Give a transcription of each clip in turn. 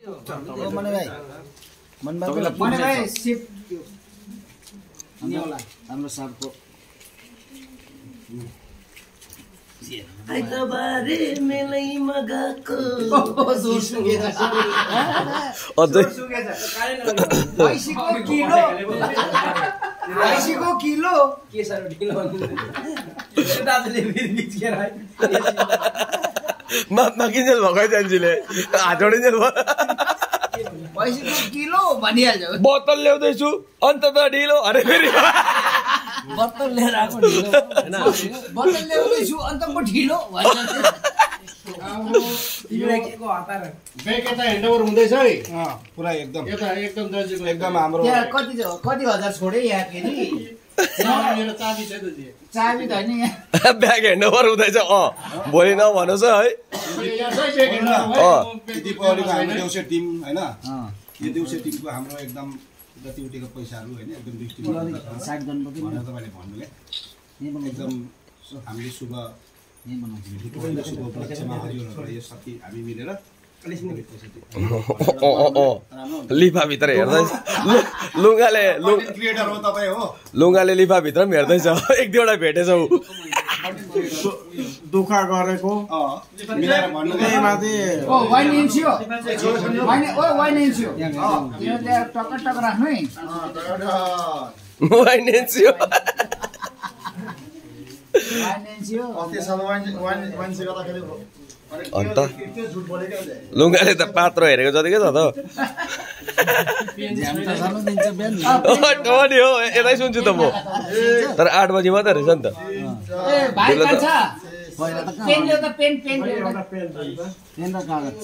मने भाइ सिप हाम्रो साबको आइतबारे मेलैमा गएको राइसीको किलो के साह्रो ढिलो दाजुले बिचकेर नकिन्जेल भएको जान्छुले हात जोडिन्जेल भयो पैसाको किलो भनिहाल्छ बोतल ल्याउँदैछु अन्त त ढिलो अरे फेरि बोतल लिएर आएको ढिलो हैन बोतल ल्याउँदैछु अन्त म ढिलो भन्छ तिमीलाई के को हतार ब्याग यता ह्यान्डओभर हुँदैछ है पुरा एकदम यता एकदम दाजुको एकदम हाम्रो यहाँ कति हजार छोडे यहाँ फेरि मेरो चाबी छ त चाबी त हैन यहाँ ब्याग ह्यान्डओभर हुँदैछ भोलि नभनोस् है दिपावलीको हाम्रो देउसे टिम हैन यो देउसे टिमको हाम्रो एकदम जति उठेको पैसाहरू हैन एकदम डिस्ट्रिब्युट साइड गर्नु पर्यो भनेर तपाईले भन्नुले एकदम हामीले शुभ उपलक्ष्यमा हरियोहरू यो साथी हामी मिलेर लिफाभित्र हेर्दै लुङ्गाले क्रिएटर हो तपाई हो लुङ्गाले लिफाभित्र पनि हेर्दैछ एक दुईवटा भेटेछौ दुःख गरेको मिलाएर भन्नुले माथि ओ वाइन एनसिओ वाइन एनसिओ यो त्यहाँ टक्क टक्क राख्नु है वाइन एनसिओ वाइन एनसिओ अन्त लुङ्गाले त पात्रो हेरेको जतिकै छ त हो नि हो यतै सुन्छु त म तर 8 बजी मात्रै रहेछ नि त ए भाइ कान्छ पेन ल्याउ त पेन र कागज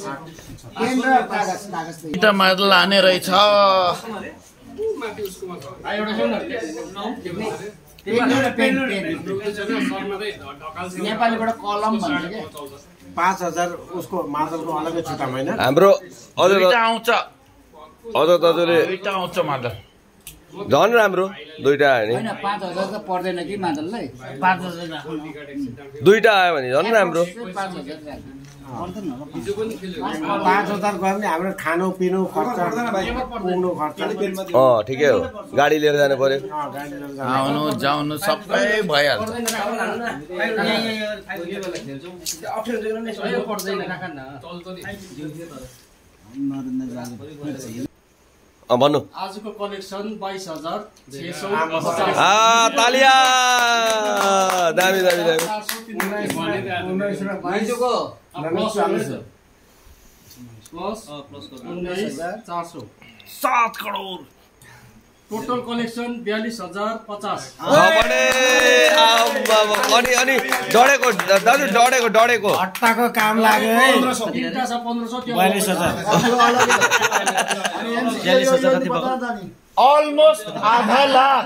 इटा मादल लाने रहेछ नेपालीबाट कलम भन्छ के 5000 उसको मादलको अलग्गै छुट्टाम हैन हाम्रो अझ आउँछ दाजुले दुईटा आउँछ मादल झन् राम्रो दुईटा आयो नि हैन 5000 त पर्दैन कि मादललाई 5000 राख्नु दुईटा आयो भने झन् राम्रो 5000 राख्नु 5000 गर्ने हाम्रो खानु पिनु खर्च पुग्नु खर्च ठिकै हो गाडी लिएर जानु पर्यो आउनु जाउनु सबै भइहाल्छ भन्नु आजको कलेक्सन 22650 तालिया दामी दामी दामी भाइजोको प्लस 7 करोड टोटल कलेक्सन 42050 अनि डढेको दाजु डढेको हट्टाको काम लाग्यो है 1500 42000 अलमोस्ट आधा लाख